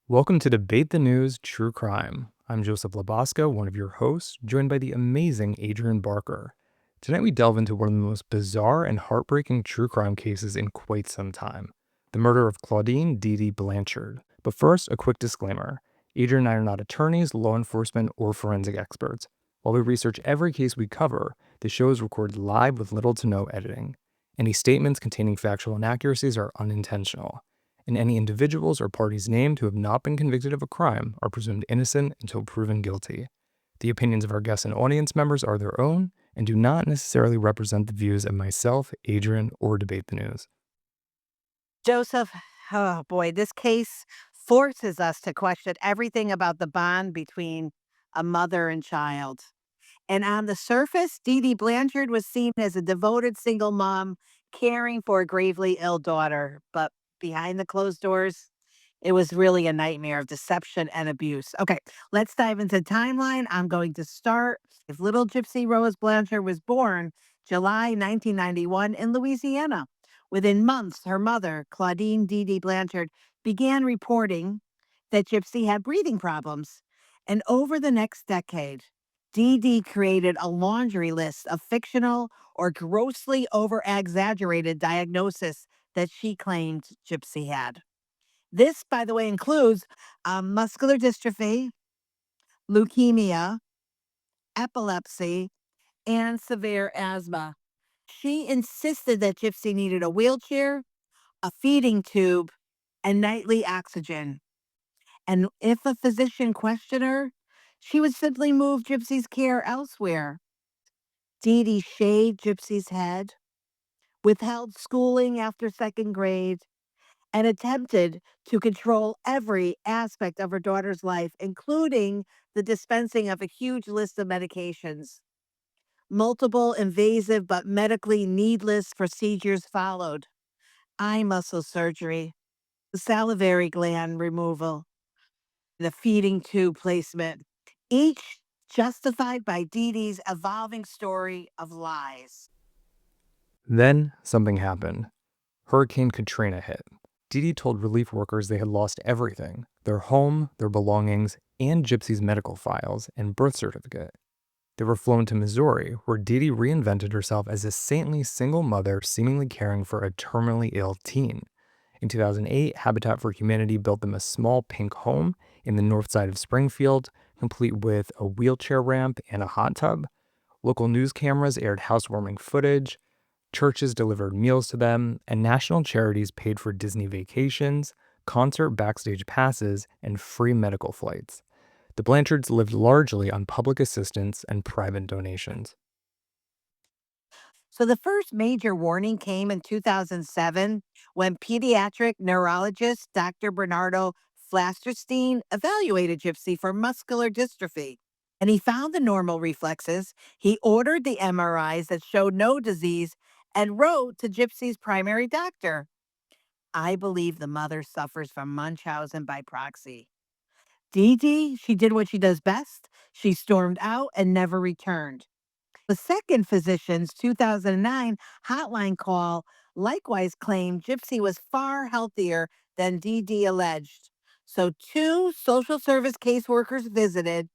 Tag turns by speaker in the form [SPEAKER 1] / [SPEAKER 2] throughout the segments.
[SPEAKER 1] Welcome to Debate the News True Crime. I'm Joseph Lobosco, one of your hosts, joined by the amazing Adrienne Barker. Tonight we delve into one of the most bizarre and heartbreaking true crime cases in quite some time, the murder of Claudine Dee Dee Blanchard. But first, a quick disclaimer. Adrienne and I are not attorneys, law enforcement, or forensic experts. While we research every case we cover, the show is recorded live with little to no editing. Any statements containing factual inaccuracies are unintentional, and any individuals or parties named who have not been convicted of a crime are presumed innocent until proven guilty. The opinions of our guests and audience members are their own and do not necessarily represent the views of myself, Adrienne, or Debate the News.
[SPEAKER 2] Joseph, oh boy, this case forces us to question everything about the bond between a mother and child. And on the surface, Dee Dee Blanchard was seen as a devoted single mom caring for a gravely ill daughter. But behind the closed doors, it was really a nightmare of deception and abuse. Okay, let's dive into the timeline. I'm going to start. If little Gypsy Rose Blanchard was born July 1991 in Louisiana. Within months, her mother, Claudine Dee Dee Blanchard, began reporting that Gypsy had breathing problems. And over the next decade, Dee Dee created a laundry list of fictional or grossly over exaggerated diagnoses that she claimed Gypsy had. This, by the way, includes muscular dystrophy, leukemia, epilepsy, and severe asthma. She insisted that Gypsy needed a wheelchair, a feeding tube, and nightly oxygen. And if a physician questioned her, she would simply move Gypsy's care elsewhere. Dee Dee shaved Gypsy's head, withheld schooling after second grade, and attempted to control every aspect of her daughter's life, including the dispensing of a huge list of medications. Multiple invasive but medically needless procedures followed: eye muscle surgery, salivary gland removal, the feeding tube placement, each justified by Dee Dee's evolving story of lies.
[SPEAKER 1] Then, something happened. Hurricane Katrina hit. Dee Dee told relief workers they had lost everything: their home, their belongings, and Gypsy's medical files and birth certificate. They were flown to Missouri, where Dee Dee reinvented herself as a saintly single mother seemingly caring for a terminally ill teen. In 2008, Habitat for Humanity built them a small pink home in the north side of Springfield, complete with a wheelchair ramp and a hot tub. Local news cameras aired housewarming footage, churches delivered meals to them, and national charities paid for Disney vacations, concert backstage passes, and free medical flights. The Blanchards lived largely on public assistance and private donations.
[SPEAKER 2] So the first major warning came in 2007 when pediatric neurologist Dr. Bernardo Flasterstein evaluated Gypsy for muscular dystrophy. And he found the normal reflexes. He ordered the MRIs that showed no disease and wrote to Gypsy's primary doctor. I believe the mother suffers from Munchausen by proxy. Dee Dee, she did what she does best. She stormed out and never returned. The second physician's 2009 hotline call likewise claimed Gypsy was far healthier than Dee Dee alleged. So, two social service caseworkers visited,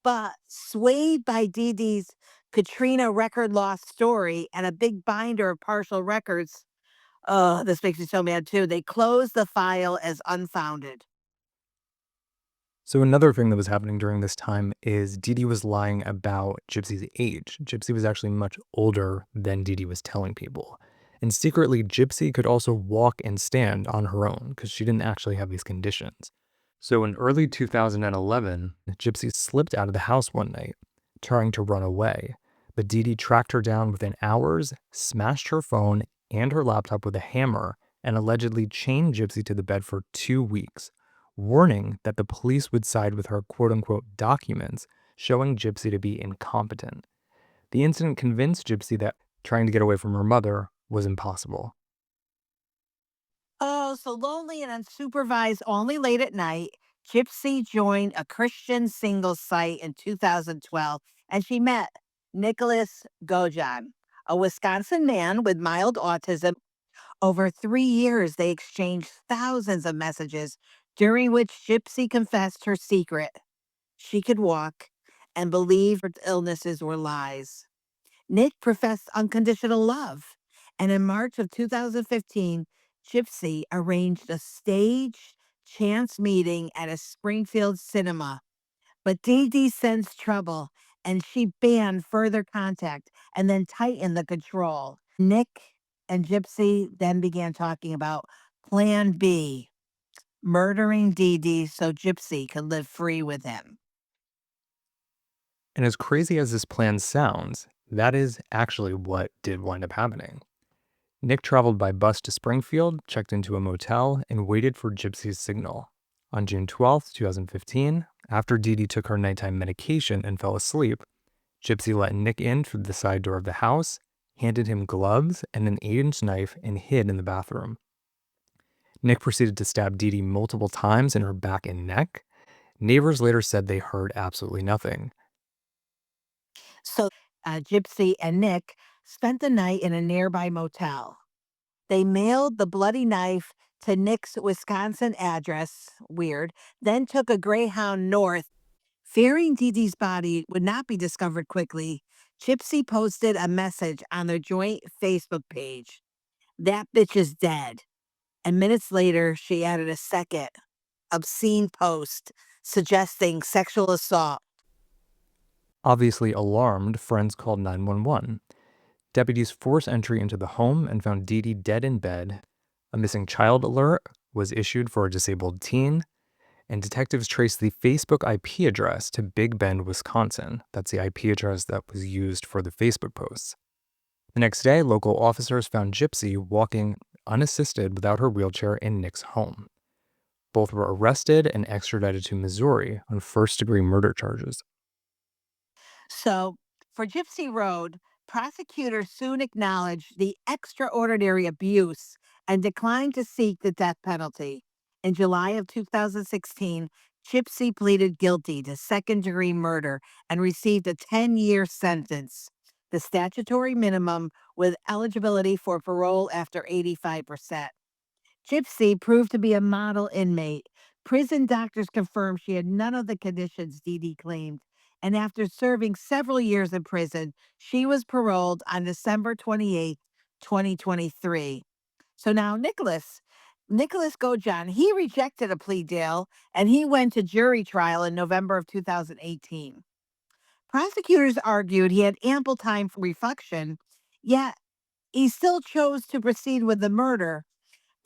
[SPEAKER 2] but swayed by Dee Dee's Katrina record loss story and a big binder of partial records. Oh, this makes me so mad too. They closed the file as unfounded.
[SPEAKER 1] So another thing that was happening during this time is Dee Dee was lying about Gypsy's age. Gypsy was actually much older than Dee Dee was telling people. And secretly, Gypsy could also walk and stand on her own because she didn't actually have these conditions. So in early 2011, Gypsy slipped out of the house one night, trying to run away. But Dee Dee tracked her down within hours, smashed her phone and her laptop with a hammer, and allegedly chained Gypsy to the bed for 2 weeks, warning that the police would side with her quote-unquote documents showing Gypsy to be incompetent. The incident convinced Gypsy that trying to get away from her mother was impossible.
[SPEAKER 2] Oh, so lonely and unsupervised only late at night, Gypsy joined a Christian singles site in 2012 and she met Nicholas Godejohn, a Wisconsin man with mild autism. Over 3 years, they exchanged thousands of messages, during which Gypsy confessed her secret. She could walk and believed her illnesses were lies. Nick professed unconditional love. And in March of 2015, Gypsy arranged a staged chance meeting at a Springfield cinema. But Dee Dee sensed trouble and she banned further contact and then tightened the control. Nick and Gypsy then began talking about Plan B, murdering Dee Dee so Gypsy could live free with him.
[SPEAKER 1] And as crazy as this plan sounds, that is actually what did wind up happening. Nick traveled by bus to Springfield, checked into a motel, and waited for Gypsy's signal. On June 12th, 2015, after Dee Dee took her nighttime medication and fell asleep, Gypsy let Nick in through the side door of the house, handed him gloves and an 8-inch knife, and hid in the bathroom. Nick proceeded to stab Dee Dee multiple times in her back and neck. Neighbors later said they heard absolutely nothing.
[SPEAKER 2] So Gypsy and Nick spent the night in a nearby motel. They mailed the bloody knife to Nick's Wisconsin address, weird, then took a Greyhound north. Fearing Dee Dee's body would not be discovered quickly, Gypsy posted a message on their joint Facebook page. That bitch is dead. And minutes later, she added a second obscene post suggesting sexual assault.
[SPEAKER 1] Obviously alarmed, friends called 911. Deputies forced entry into the home and found Dee Dee dead in bed. A missing child alert was issued for a disabled teen, and detectives traced the Facebook IP address to Big Bend, Wisconsin. That's the IP address that was used for the Facebook posts. The next day, local officers found Gypsy walking unassisted without her wheelchair in Nick's home. Both were arrested and extradited to Missouri on first-degree murder charges.
[SPEAKER 2] So, for Gypsy Road, prosecutors soon acknowledged the extraordinary abuse and declined to seek the death penalty. In July of 2016, Gypsy pleaded guilty to second-degree murder and received a 10-year sentence, the statutory minimum with eligibility for parole after 85%. Gypsy proved to be a model inmate. Prison doctors confirmed she had none of the conditions Dee Dee claimed. And after serving several years in prison, she was paroled on December 28th, 2023. So now Nicholas Godejohn, he rejected a plea deal and he went to jury trial in November of 2018. Prosecutors argued he had ample time for reflection, yet he still chose to proceed with the murder.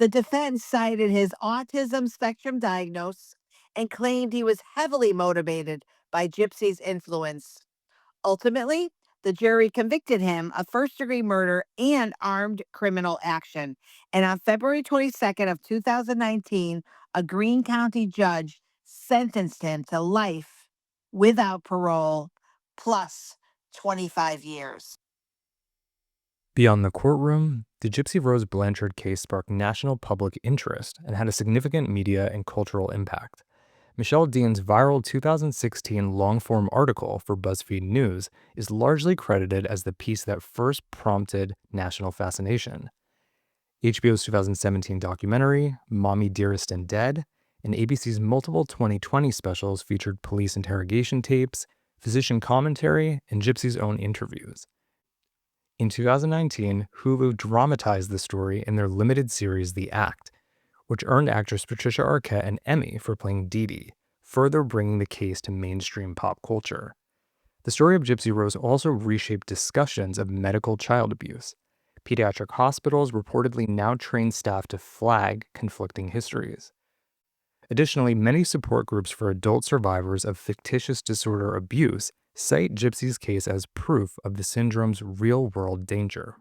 [SPEAKER 2] The defense cited his autism spectrum diagnosis and claimed he was heavily motivated by Gypsy's influence. Ultimately, the jury convicted him of first-degree murder and armed criminal action. And on February 22nd of 2019, a Greene County judge sentenced him to life without parole plus 25 years.
[SPEAKER 1] Beyond the courtroom, the Gypsy Rose Blanchard case sparked national public interest and had a significant media and cultural impact. Michelle Dean's viral 2016 long-form article for BuzzFeed News is largely credited as the piece that first prompted national fascination. HBO's 2017 documentary, Mommy Dearest and Dead, and ABC's multiple 2020 specials featured police interrogation tapes, physician commentary, and Gypsy's own interviews. In 2019, Hulu dramatized the story in their limited series The Act, which earned actress Patricia Arquette an Emmy for playing Dee Dee, further bringing the case to mainstream pop culture. The story of Gypsy Rose also reshaped discussions of medical child abuse. Pediatric hospitals reportedly now train staff to flag conflicting histories. Additionally, many support groups for adult survivors of fictitious disorder abuse cite Gypsy's case as proof of the syndrome's real-world danger.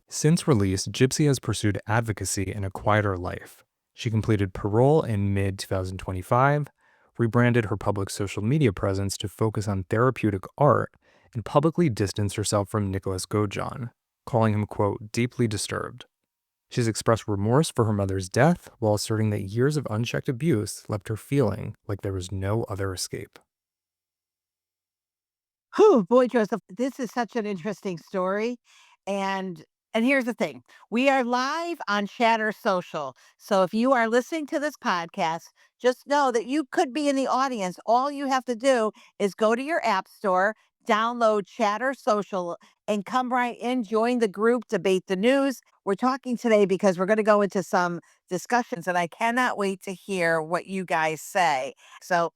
[SPEAKER 1] Since release, Gypsy has pursued advocacy in a quieter life. She completed parole in mid-2025, rebranded her public social media presence to focus on therapeutic art, and publicly distanced herself from Nicholas Godejohn, calling him, quote, deeply disturbed. She's expressed remorse for her mother's death while asserting that years of unchecked abuse left her feeling like there was no other escape.
[SPEAKER 2] Whew, boy, Joseph, this is such an interesting story. And And here's the thing, we are live on Chatter Social. So if you are listening to this podcast, just know that you could be in the audience. All you have to do is go to your app store, download Chatter Social, and come right in, join the group, debate the news. We're talking today because we're going to go into some discussions, and I cannot wait to hear what you guys say. So,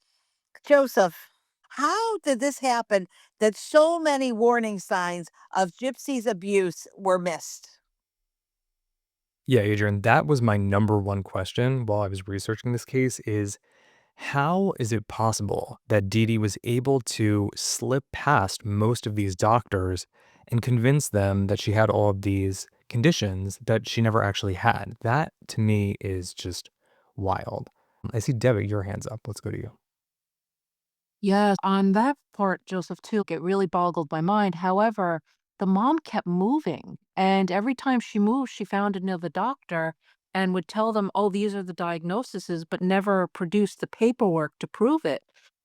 [SPEAKER 2] Joseph, how did this happen that so many warning signs of Gypsy's abuse were missed?
[SPEAKER 1] Yeah, Adrian, that was my number one question while I was researching this case is how is it possible that Dee Dee was able to slip past most of these doctors and convince them that she had all of these conditions that she never actually had? That to me is just wild. I see Debbie, your hands up. Let's go to you.
[SPEAKER 3] Yes, on that part, Joseph, too, it really boggled my mind. However, the mom kept moving, and every time she moved, she found another doctor and would tell them, "Oh, these are the diagnoses," but never produced the paperwork to prove it.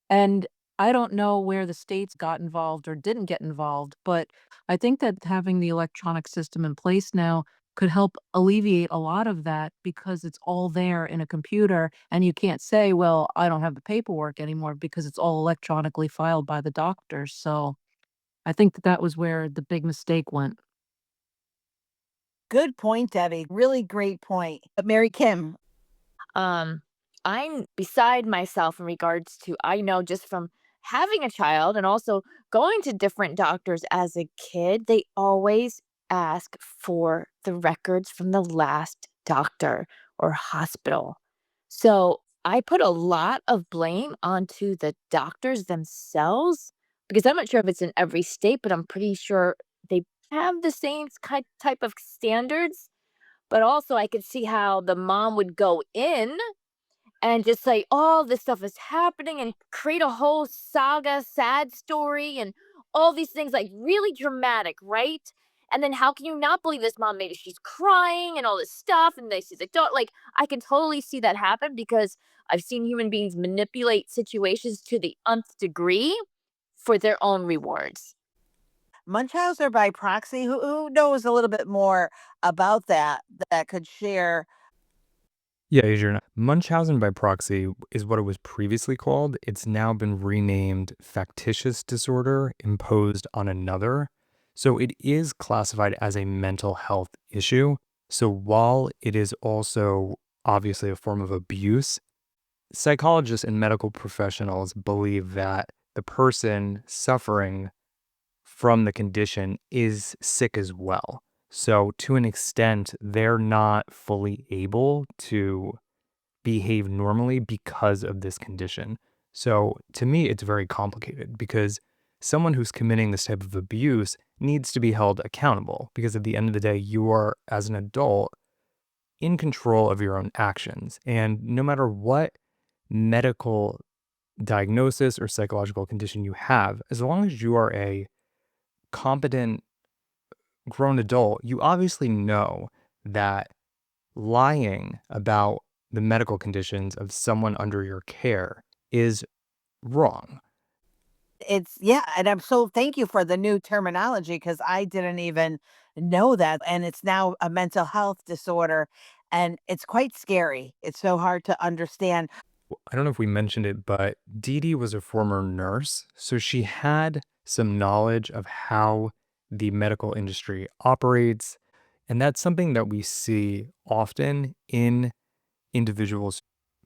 [SPEAKER 3] And I don't know where the states got involved or didn't get involved, but I think that having the electronic system in place now could help alleviate a lot of that because it's all there in a computer and you can't say, "Well, I don't have the paperwork anymore," because it's all electronically filed by the doctors. So I think that that was where the big mistake went.
[SPEAKER 2] Good point, Debbie. Really great point. Mary Kim,
[SPEAKER 4] Um, I'm beside myself in regards to I know just from having a child and also going to different doctors as a kid, they always ask for the records from the last doctor or hospital. So I put a lot of blame onto the doctors themselves because I'm not sure if it's in every state, but I'm pretty sure they have the same type of standards. But also, I could see how the mom would go in and just say, "All this stuff is happening," and create a whole saga, sad story, and all these things like really dramatic, right? And then how can you not believe this mom made it? She's crying and all this stuff, and they see the dog. Like I can totally see that happen because I've seen human beings manipulate situations to the nth degree for their own rewards.
[SPEAKER 2] Munchausen by proxy, who knows a little bit more about that that could share?
[SPEAKER 1] Yeah, Adrian, Munchausen by proxy is what it was previously called. It's now been renamed factitious disorder imposed on another. So it is classified as a mental health issue. So while it is also obviously a form of abuse, psychologists and medical professionals believe that the person suffering from the condition is sick as well. So to an extent, they're not fully able to behave normally because of this condition. So to me, it's very complicated because someone who's committing this type of abuse needs to be held accountable because at the end of the day, you are, as an adult, in control of your own actions. And no matter what medical diagnosis or psychological condition you have, as long as you are a competent grown adult, you obviously know that lying about the medical conditions of someone under your care is wrong.
[SPEAKER 2] It's yeah, and I'm so thank you for the new terminology because I didn't even know that. And it's now a mental health disorder, and it's quite scary. It's so hard to understand.
[SPEAKER 1] I don't know if we mentioned it, but Dee Dee was a former nurse, so she had some knowledge of how the medical industry operates. And that's something that we see often in individuals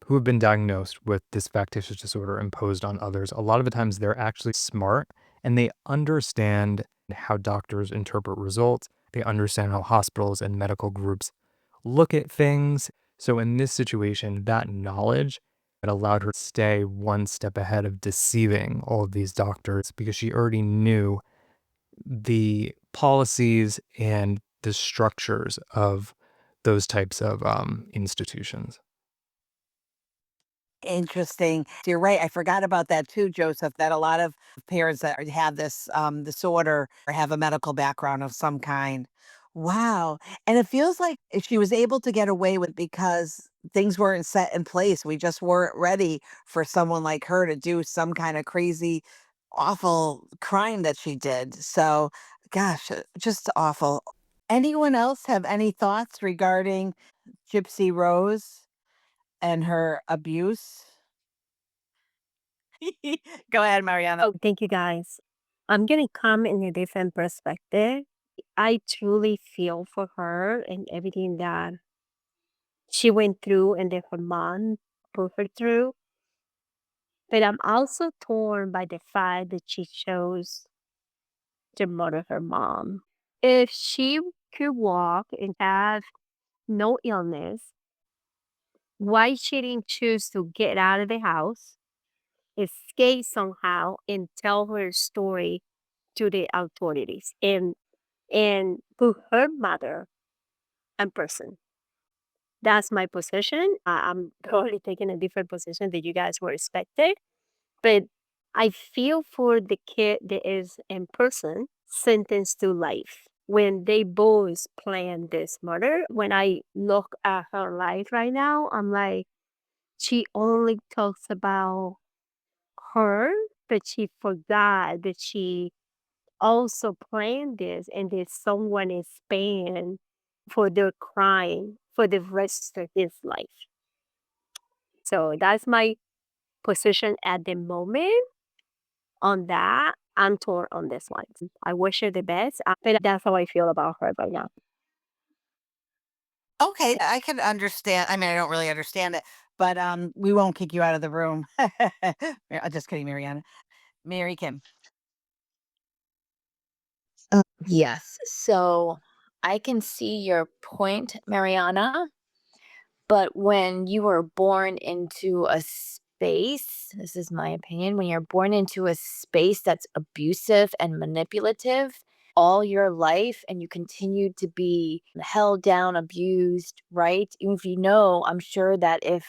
[SPEAKER 1] who have been diagnosed with this factitious disorder imposed on others. A lot of the times they're actually smart and they understand how doctors interpret results. They understand how hospitals and medical groups look at things. So in this situation, that knowledge it allowed her to stay one step ahead of deceiving all of these doctors because she already knew the policies and the structures of those types of institutions.
[SPEAKER 2] Interesting. You're right. I forgot about that too, Joseph, that a lot of parents that have this disorder or have a medical background of some kind. Wow. And it feels like she was able to get away with because things weren't set in place. We just weren't ready for someone like her to do some kind of crazy, awful crime that she did. So, gosh, just awful. Anyone else have any thoughts regarding Gypsy Rose and her abuse? Go ahead, Mariana.
[SPEAKER 5] Oh, thank you guys. I'm gonna come in a different perspective. I truly feel for her and everything that she went through and that her mom put her through. But I'm also torn by the fact that she chose to murder her mom. If she could walk and have no illness, why she didn't choose to get out of the house, escape somehow, and tell her story to the authorities and put her mother in person. That's my position. I'm totally taking a different position that you guys were expected, but I feel for the kid that is in person sentenced to life. When they both planned this murder, when I look at her life right now, I'm like, she only talks about her, but she forgot that she also planned this and that someone is paying for their crime for the rest of his life. So that's my position at the moment on that. I'm torn on this one. I wish her the best, but that's how I feel about her right now.
[SPEAKER 2] Okay, I can understand. I mean, I don't really understand it, but we won't kick you out of the room. Just kidding, Mariana. Mary Kim.
[SPEAKER 4] Yes. So I can see your point, Mariana, but when you were born into a space, this is my opinion, when you're born into a space that's abusive and manipulative all your life and you continue to be held down, abused, right? Even if you know, I'm sure that if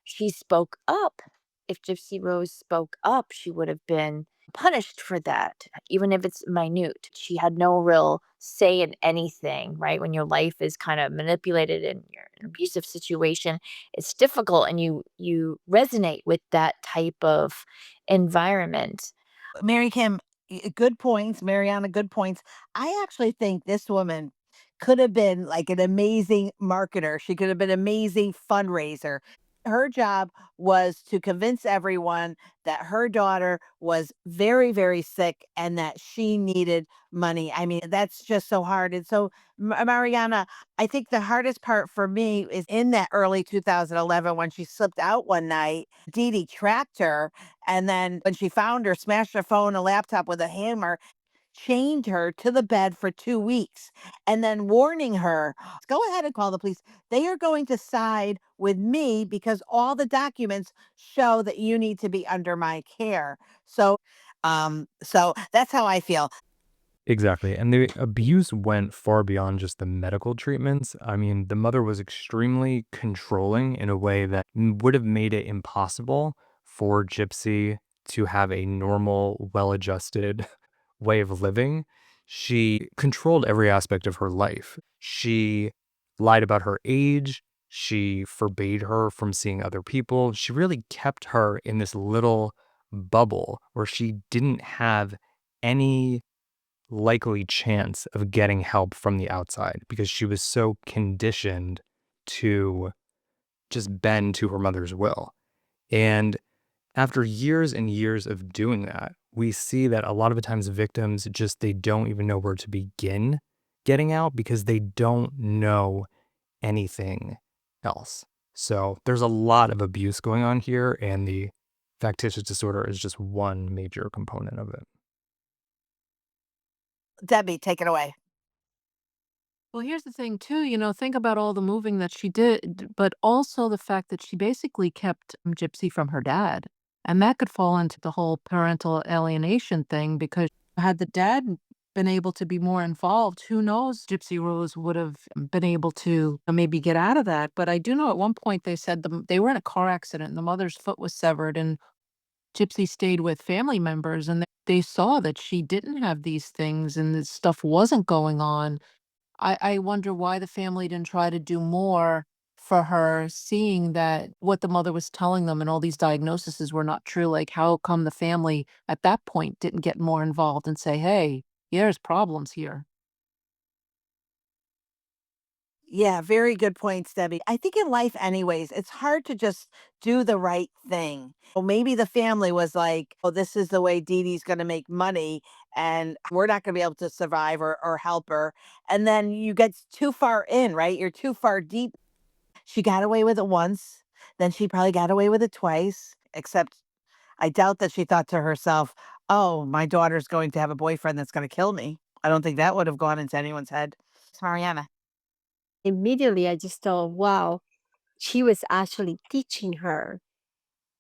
[SPEAKER 4] she spoke up. If Gypsy Rose spoke up, she would have been punished for that, even if it's minute. She had no real say in anything, right? When your life is kind of manipulated and you're in an abusive situation, it's difficult and you resonate with that type of environment.
[SPEAKER 2] Mary Kim, good points. Mariana, good points. I actually think this woman could have been like an amazing marketer. She could have been an amazing fundraiser. Her job was to convince everyone that her daughter was very, very sick and that she needed money. I mean, that's just so hard. And so, Mariana, I think the hardest part for me is in that early 2011 when she slipped out one night. Dee Dee tracked her, and then when she found her, smashed her phone, a laptop with a hammer, chained her to the bed for 2 weeks, and then warning her, "Go ahead and call the police. They are going to side with me because all the documents show that you need to be under my care." So that's how I feel.
[SPEAKER 1] Exactly. And the abuse went far beyond just the medical treatments. I mean, the mother was extremely controlling in a way that would have made it impossible for Gypsy to have a normal, well adjusted way of living. She controlled every aspect of her life. She lied about her age. She forbade her from seeing other people. She really kept her in this little bubble where she didn't have any likely chance of getting help from the outside because she was so conditioned to just bend to her mother's will. And after years and years of doing that, we see that a lot of the times victims just they don't even know where to begin getting out because they don't know anything else. So there's a lot of abuse going on here, and the factitious disorder is just one major component of it.
[SPEAKER 2] Debbie, take it away.
[SPEAKER 3] Well, here's the thing too, think about all the moving that she did, but also the fact that she basically kept Gypsy from her dad. And that could fall into the whole parental alienation thing because had the dad been able to be more involved, who knows, Gypsy Rose would have been able to maybe get out of that. But I do know at one point they said they were in a car accident and the mother's foot was severed and Gypsy stayed with family members and they saw that she didn't have these things and this stuff wasn't going on. I wonder why the family didn't try to do more for her, seeing that what the mother was telling them and all these diagnoses were not true. Like, how come the family at that point didn't get more involved and say, hey, there's problems here?
[SPEAKER 2] Yeah, very good points, Debbie. I think in life, anyways, it's hard to just do the right thing. Well, maybe the family was like, oh, this is the way Dee Dee's going to make money, and we're not going to be able to survive or help her. And then you get too far in, right? You're too far deep. She got away with it once, then she probably got away with it twice, except I doubt that she thought to herself, oh, my daughter's going to have a boyfriend that's going to kill me. I don't think that would have gone into anyone's head. It's Mariana.
[SPEAKER 5] Immediately, I just thought, wow, she was actually teaching her,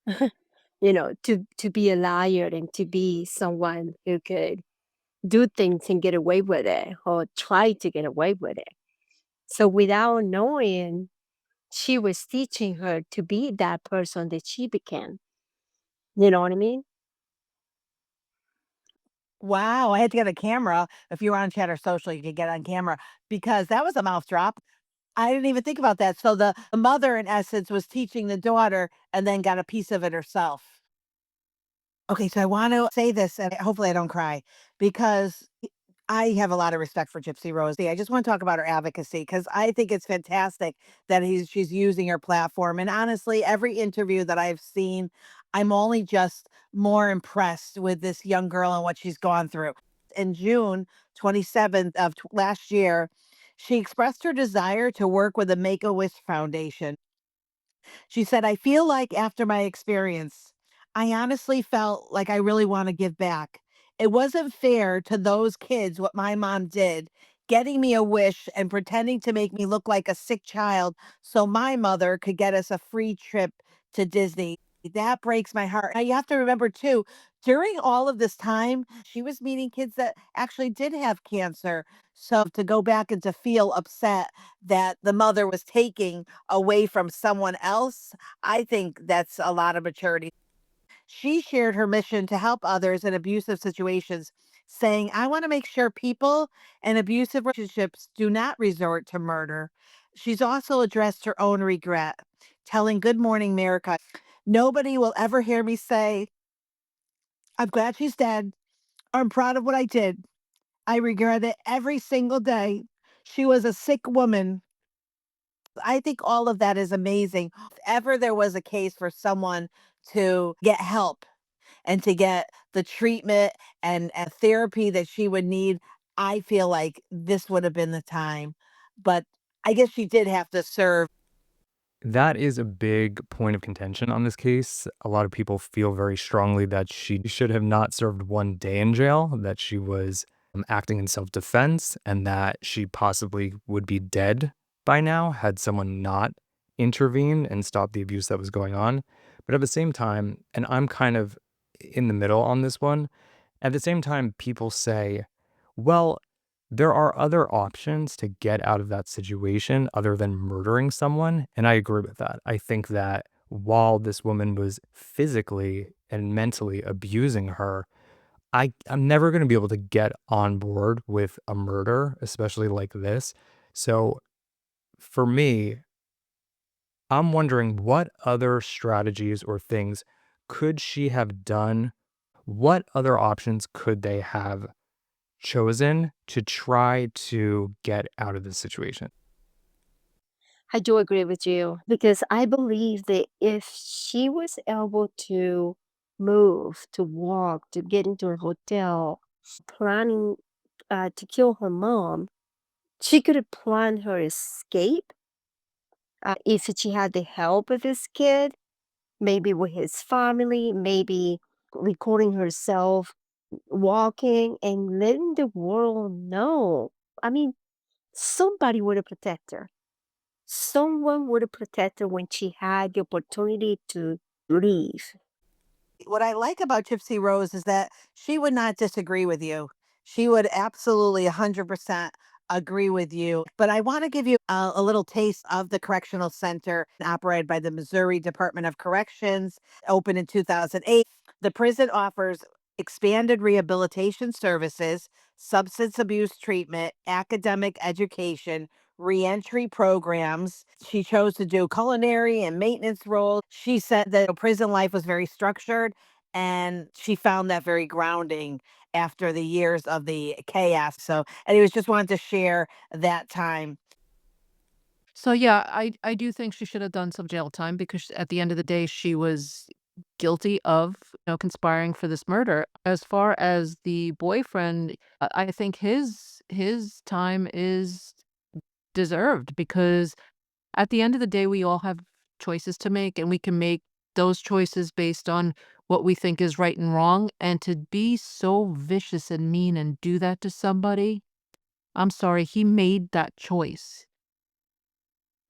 [SPEAKER 5] to be a liar and to be someone who could do things and get away with it or try to get away with it. So without knowing, she was teaching her to be that person that she became. You know what I mean?
[SPEAKER 2] Wow, I had to get a camera. If you were on Chatter Social, you could get on camera because that was a mouth drop. I didn't even think about that. So the mother, in essence, was teaching the daughter and then got a piece of it herself. Okay, so I want to say this, and hopefully I don't cry because I have a lot of respect for Gypsy Rose. I just want to talk about her advocacy because I think it's fantastic that she's using her platform. And honestly, every interview that I've seen, I'm only just more impressed with this young girl and what she's gone through. In June 27th of last year, she expressed her desire to work with the Make a Wish Foundation. She said, I feel like after my experience, I honestly felt like I really want to give back. It wasn't fair to those kids what my mom did, getting me a wish and pretending to make me look like a sick child so my mother could get us a free trip to Disney. That breaks my heart. Now, you have to remember, too, during all of this time, she was meeting kids that actually did have cancer. So to go back and to feel upset that the mother was taking away from someone else, I think that's a lot of maturity. She shared her mission to help others in abusive situations, saying, I want to make sure people in abusive relationships do not resort to murder. She's also addressed her own regret, telling Good Morning America, nobody will ever hear me say, I'm glad she's dead, or I'm proud of what I did. I regret it every single day. She was a sick woman. I think all of that is amazing. If ever there was a case for someone to get help and to get the treatment and therapy that she would need, I feel like this would have been the time. But I guess she did have to serve.
[SPEAKER 1] That is a big point of contention on this case. A lot of people feel very strongly that she should have not served 1 day in jail, that she was acting in self defense, and that she possibly would be dead by now had someone not intervened and stopped the abuse that was going on. But at the same time, and I'm kind of in the middle on this one, at the same time, people say, well, there are other options to get out of that situation other than murdering someone. And I agree with that. I think that while this woman was physically and mentally abusing her, I'm never going to be able to get on board with a murder, especially like this. So for me, I'm wondering what other strategies or things could she have done? What other options could they have chosen to try to get out of this situation?
[SPEAKER 5] I do agree with you because I believe that if she was able to move, to walk, to get into a hotel, planning to kill her mom, she could have planned her escape if she had the help of this kid, maybe with his family, maybe recording herself walking and letting the world know. I mean, somebody would have protected her. Someone would have protected her when she had the opportunity to leave.
[SPEAKER 2] What I like about Gypsy Rose is that she would not disagree with you. She would absolutely 100% agree with you. But I want to give you a little taste of the correctional center operated by the Missouri Department of Corrections, opened in 2008. The prison offers expanded rehabilitation services, substance abuse treatment, academic education, reentry programs. She chose to do culinary and maintenance roles. She said that prison life was very structured and she found that very grounding after the years of the chaos. So, anyways, just wanted to share that time.
[SPEAKER 3] So yeah, I do think she should have done some jail time because at the end of the day, she was guilty of, conspiring for this murder. As far as the boyfriend, I think his time is deserved because at the end of the day, we all have choices to make, and we can make those choices based on what we think is right and wrong. And to be so vicious and mean and do that to somebody, I'm sorry, he made that choice.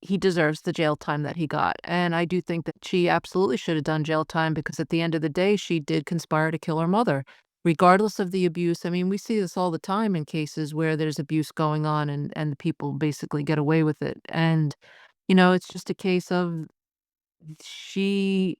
[SPEAKER 3] He deserves the jail time that he got. And I do think that she absolutely should have done jail time because at the end of the day, she did conspire to kill her mother, regardless of the abuse. I mean, we see this all the time in cases where there's abuse going on and the people basically get away with it. And, it's just a case of she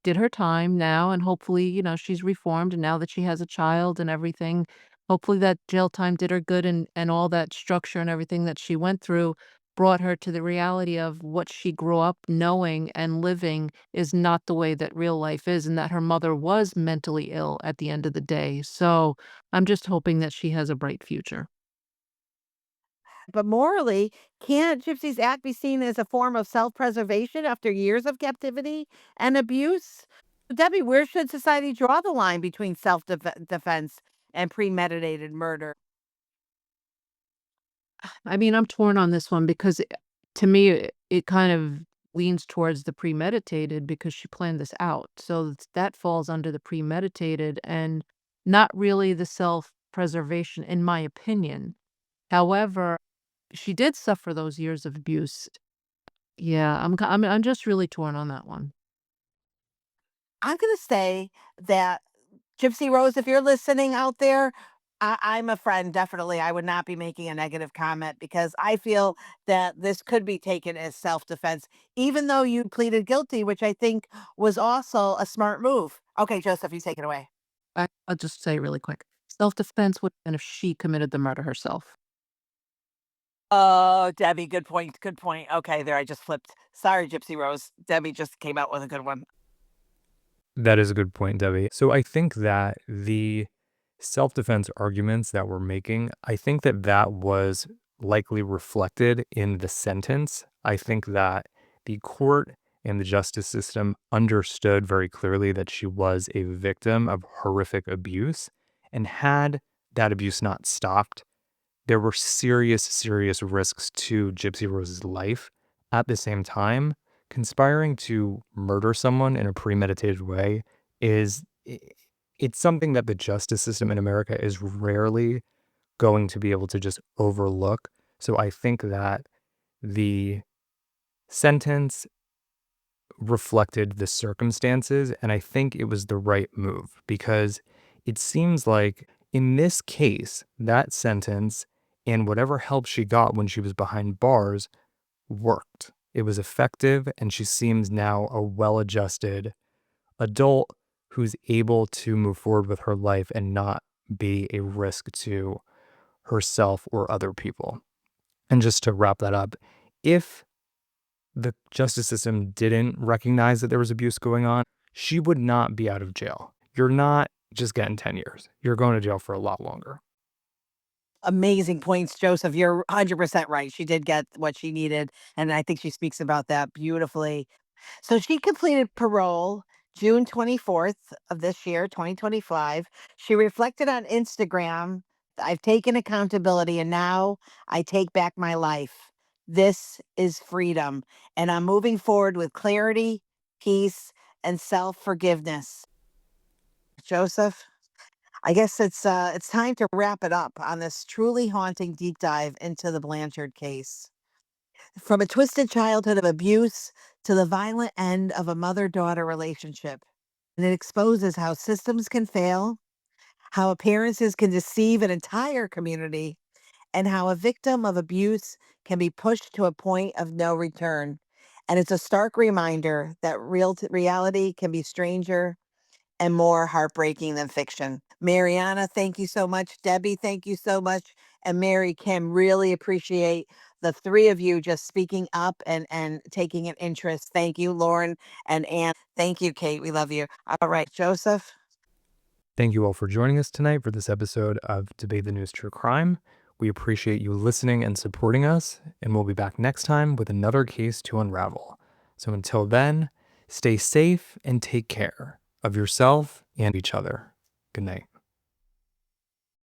[SPEAKER 3] did her time now, and hopefully, she's reformed, and now that she has a child and everything, hopefully that jail time did her good, and all that structure and everything that she went through brought her to the reality of what she grew up knowing and living is not the way that real life is, and that her mother was mentally ill at the end of the day. So, I'm just hoping that she has a bright future.
[SPEAKER 2] But morally, can't Gypsy's act be seen as a form of self preservation after years of captivity and abuse? Debbie, where should society draw the line between self defense and premeditated murder?
[SPEAKER 3] I mean, I'm torn on this one because to me, it kind of leans towards the premeditated because she planned this out. So that falls under the premeditated and not really the self-preservation, in my opinion. However, she did suffer those years of abuse. Yeah, I'm just really torn on that one.
[SPEAKER 2] I'm going to say that Gypsy Rose, if you're listening out there, I'm a friend, definitely. I would not be making a negative comment because I feel that this could be taken as self defense, even though you pleaded guilty, which I think was also a smart move. Okay, Joseph, you take it away.
[SPEAKER 3] I'll just say really quick. Self-defense would have been if she committed the murder herself.
[SPEAKER 2] Oh, Debbie, good point. Good point. Okay, there, I just flipped. Sorry, Gypsy Rose. Debbie just came out with a good one.
[SPEAKER 1] That is a good point, Debbie. So I think that the self-defense arguments that we're making, I think that that was likely reflected in the sentence. I think that the court and the justice system understood very clearly that she was a victim of horrific abuse. And had that abuse not stopped, there were serious, serious risks to Gypsy Rose's life. At the same time, conspiring to murder someone in a premeditated way is it's something that the justice system in America is rarely going to be able to just overlook. So I think that the sentence reflected the circumstances, and I think it was the right move because it seems like in this case, that sentence and whatever help she got when she was behind bars worked. It was effective, and she seems now a well adjusted adult who's able to move forward with her life and not be a risk to herself or other people. And just to wrap that up, if the justice system didn't recognize that there was abuse going on, she would not be out of jail. You're not just getting 10 years. You're going to jail for a lot longer.
[SPEAKER 2] Amazing points, Joseph. You're 100% right. She did get what she needed. And I think she speaks about that beautifully. So she completed parole June 24th of this year, 2025. She reflected on Instagram, I've taken accountability and now I take back my life. This is freedom. And I'm moving forward with clarity, peace, and self forgiveness. Joseph, I guess it's time to wrap it up on this truly haunting deep dive into the Blanchard case. From a twisted childhood of abuse to the violent end of a mother daughter relationship. And it exposes how systems can fail, how appearances can deceive an entire community, and how a victim of abuse can be pushed to a point of no return. And it's a stark reminder that reality can be stranger and more heartbreaking than fiction. Mariana, thank you so much. Debbie, thank you so much. And Mary Kim, really appreciate the three of you just speaking up and taking an interest. Thank you, Lauren and Ann. Thank you, Kate. We love you. All right, Joseph.
[SPEAKER 1] Thank you all for joining us tonight for this episode of Debate the News True Crime. We appreciate you listening and supporting us, and we'll be back next time with another case to unravel. So until then, stay safe and take care of yourself and each other. Good night.